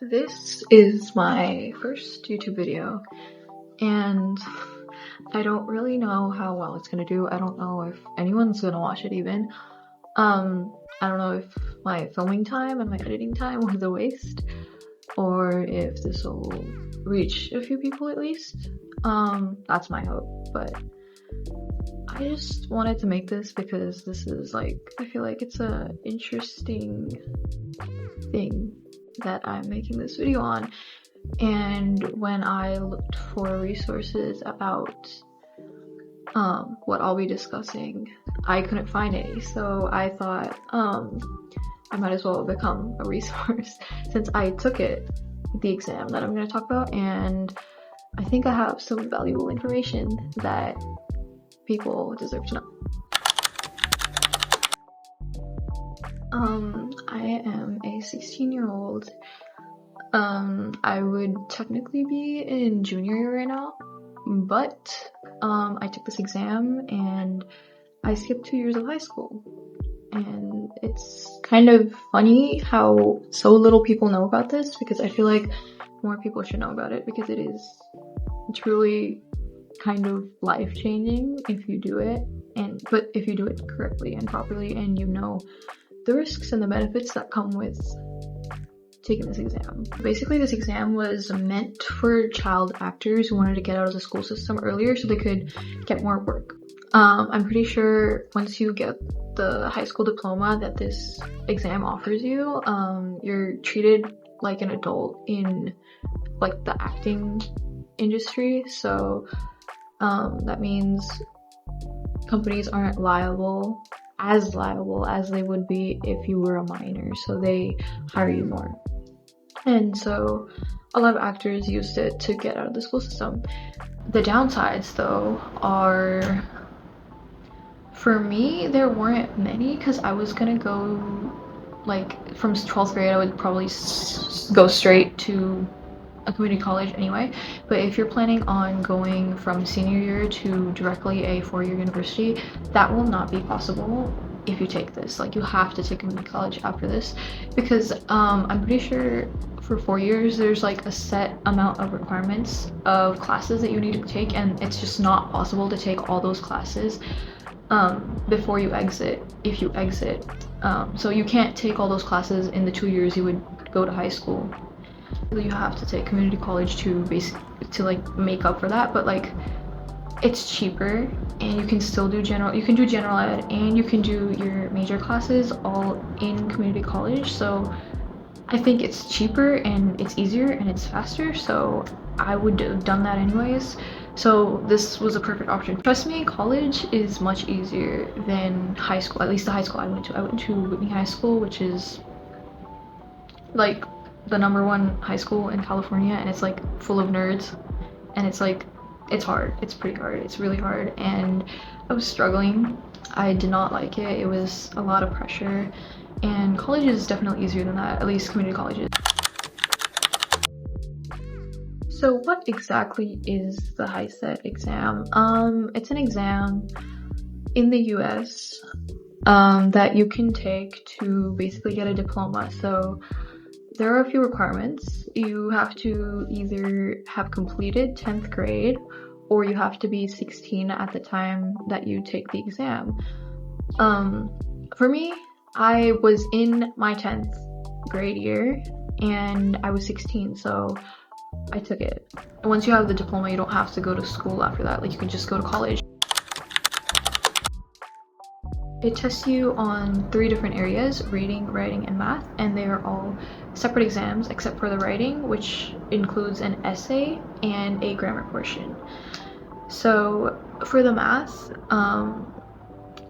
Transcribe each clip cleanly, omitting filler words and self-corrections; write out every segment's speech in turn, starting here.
This is my first YouTube video, and I don't really know how well it's gonna do. I don't know if anyone's gonna watch it even. I don't know if my filming time and my editing time was a waste, or if this will reach a few people at least. That's my hope, but I just wanted to make this because this is I feel like it's a interesting thing that I'm making this video on. And when I looked for resources about what I'll be discussing, I couldn't find any, so I thought I might as well become a resource since I took the exam that I'm going to talk about, and I think I have some valuable information that people deserve to know. I am a 16-year-old. I would technically be in junior year right now, but I took this exam and I skipped 2 years of high school. And it's kind of funny how so little people know about this, because I feel like more people should know about it, because it is truly kind of life-changing if you do it, but if you do it correctly and properly, and you know the risks and the benefits that come with taking this exam. Basically, this exam was meant for child actors who wanted to get out of the school system earlier so they could get more work. I'm pretty sure once you get the high school diploma that this exam offers you, you're treated like an adult in the acting industry. So that means companies aren't as liable as they would be if you were a minor, so they hire you more. And so a lot of actors used it to get out of the school system. The downsides though are, for me, there weren't many, because I was gonna go from 12th grade, I would probably go straight to a community college anyway. But if you're planning on going from senior year to directly a 4-year university, that will not be possible if you take this. You have to take community college after this, because I'm pretty sure for 4 years there's a set amount of requirements of classes that you need to take, and it's just not possible to take all those classes before you exit, if you exit. So you can't take all those classes in the 2 years you would go to high school. You have to take community college to make up for that, but it's cheaper, and you can still do general ed, and you can do your major classes all in community college. So I think it's cheaper and it's easier and it's faster, so I would have done that anyways. So this was a perfect option. Trust me, college is much easier than high school, at least the high school I went to. I went to Whitney High School, which is the #1 high school in California, and it's full of nerds, and it's hard. It's pretty hard. It's really hard, and I was struggling. I did not like it. It was a lot of pressure, and college is definitely easier than that, at least community colleges. So what exactly is the HiSET exam? It's an exam in the US that you can take to basically get a diploma. So there are a few requirements. You have to either have completed 10th grade, or you have to be 16 at the time that you take the exam. For me, I was in my 10th grade year, and I was 16, so I took it. Once you have the diploma, you don't have to go to school after that. You can just go to college. It tests you on 3 different areas: reading, writing, and math, and they are all separate exams except for the writing, which includes an essay and a grammar portion. So for the math,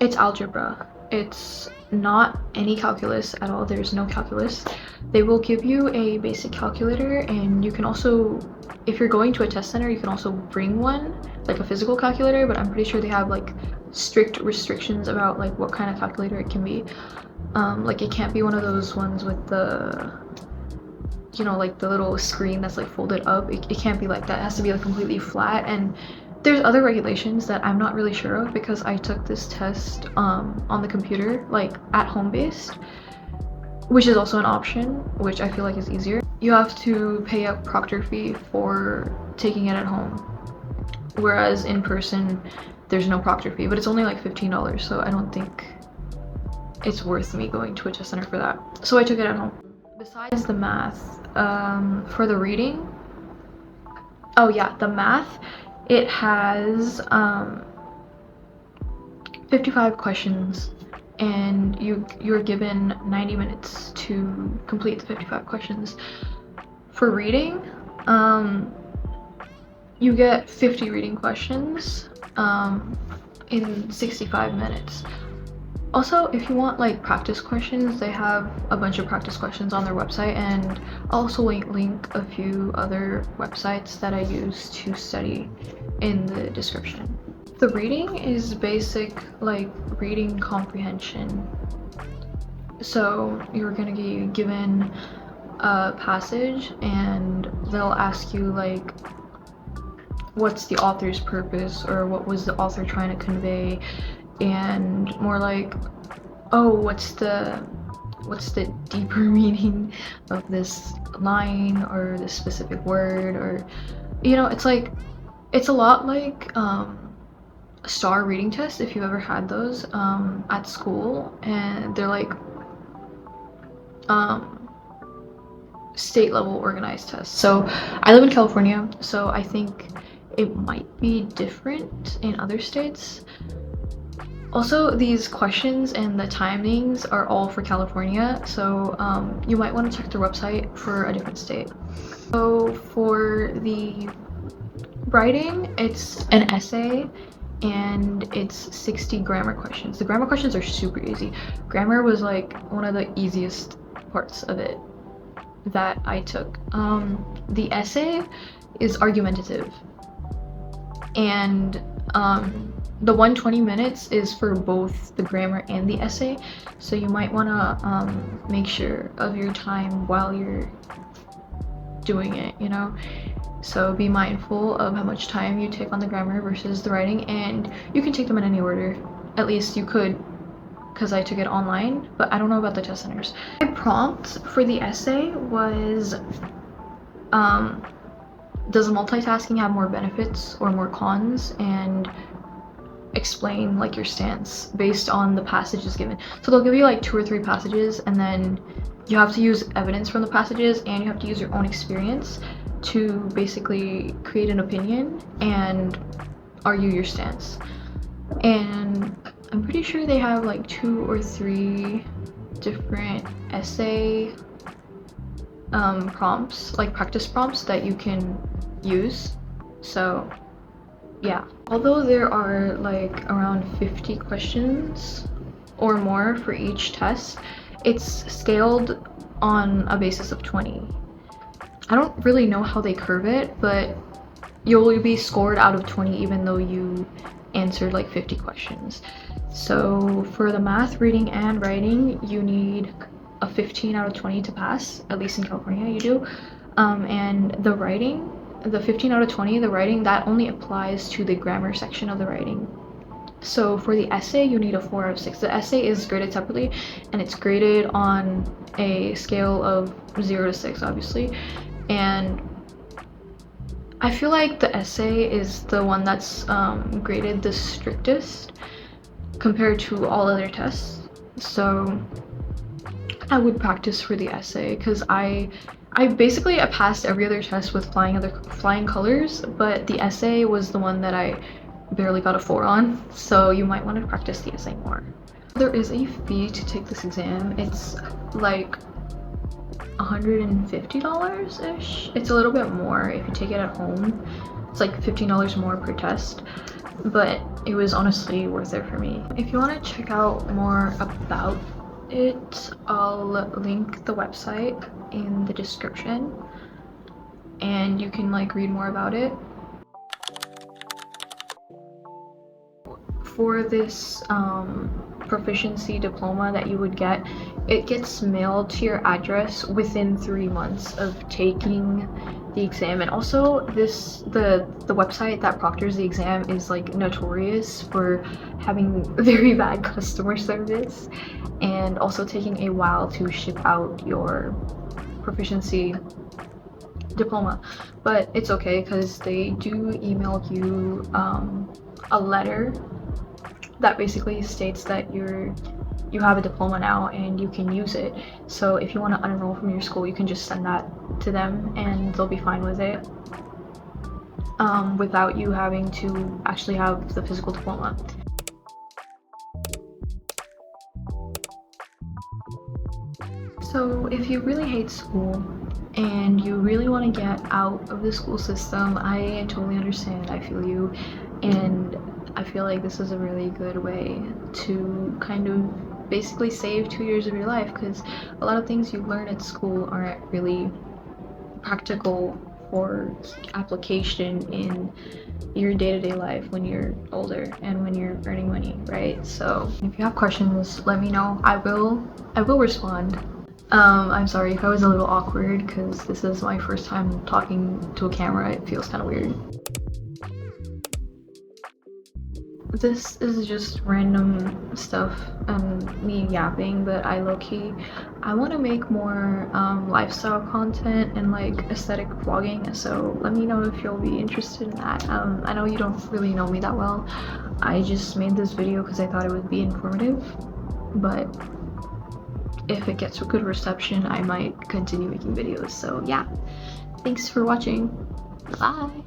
it's algebra. It's not any calculus at all. There's no calculus. They will give you a basic calculator, and you can also, if you're going to a test center, you can also bring one, a physical calculator, but I'm pretty sure they have strict restrictions about what kind of calculator it can be. It can't be one of those ones with the the little screen that's folded up. It can't be like that. It has to be completely flat, and there's other regulations that I'm not really sure of, because I took this test on the computer, at home based, which is also an option, which I feel like is easier. you have to pay a proctor fee for taking it at home, whereas in person there's no proctor fee, but it's only like $15, so I don't think it's worth me going to a test center for that. So I took it at home. Besides the math, for the reading, oh yeah, the math, it has 55 questions, and you're given 90 minutes to complete the 55 questions. For reading, you get 50 reading questions in 65 minutes. Also, if you want like practice questions, they have a bunch of practice questions on their website, and I'll also link a few other websites that I use to study in the description. The reading is basic, like reading comprehension. So you're gonna be given a passage and they'll ask you like, what's the author's purpose, or what was the author trying to convey, and more like, oh, what's the deeper meaning of this line or this specific word, or you know, it's a lot like STAR reading tests, if you've ever had those at school, and they're like state level organized tests. So I live in California, so I think it might be different in other states. Also, these questions and the timings are all for California, so you might want to check their website for a different state. So for the writing, it's an essay and it's 60 grammar questions. The grammar questions are super easy. Grammar was like one of the easiest parts of it that I took. The essay is argumentative, and the 120 minutes is for both the grammar and the essay, so you might want to make sure of your time while you're doing it, you know? So be mindful of how much time you take on the grammar versus the writing, and you can take them in any order. At least you could, because I took it online, but I don't know about the test centers. My prompt for the essay was, does multitasking have more benefits or more cons, and explain like your stance based on the passages given. So they'll give you like 2 or 3 passages, and then you have to use evidence from the passages, and you have to use your own experience to basically create an opinion and argue your stance. And I'm pretty sure they have like 2 or 3 different essay prompts, like practice prompts that you can use. So yeah, although there are like around 50 questions or more for each test, it's scaled on a basis of 20. I don't really know how they curve it, but you'll be scored out of 20 even though you answered like 50 questions. So for the math, reading, and writing, you need a 15 out of 20 to pass, at least in California you do. And the writing, the 15 out of 20, the writing, that only applies to the grammar section of the writing. So for the essay, you need a 4 out of 6. The essay is graded separately, and it's graded on a scale of 0 to 6, obviously. And I feel like the essay is the one that's graded the strictest compared to all other tests. So I would practice for the essay, because I basically passed every other test with flying colors, but the essay was the one that I barely got a 4 on, so you might want to practice the essay more. There is a fee to take this exam. It's like $150-ish. It's a little bit more if you take it at home. It's like $15 more per test, but it was honestly worth it for me. If you want to check out more about it, I'll link the website in the description, and you can like read more about it. For this proficiency diploma that you would get, it gets mailed to your address within 3 months of taking the exam. And also the website that proctors the exam is like notorious for having very bad customer service, and also taking a while to ship out your proficiency diploma, but it's okay because they do email you a letter that basically states that you have a diploma now and you can use it. So if you want to unenroll from your school, you can just send that to them and they'll be fine with it, without you having to actually have the physical diploma. So if you really hate school and you really want to get out of the school system, I totally understand. I feel you, and I feel like this is a really good way to kind of basically save 2 years of your life, because a lot of things you learn at school aren't really practical for application in your day-to-day life when you're older and when you're earning money, right? So if you have questions, let me know. I will respond. I'm sorry if I was a little awkward because this is my first time talking to a camera. It feels kind of weird. This is just random stuff and me yapping, but I want to make more lifestyle content and like aesthetic vlogging, so let me know if you'll be interested in that. I know you don't really know me that well. I just made this video because I thought it would be informative, but if it gets a good reception, I might continue making videos. So yeah, thanks for watching. Bye.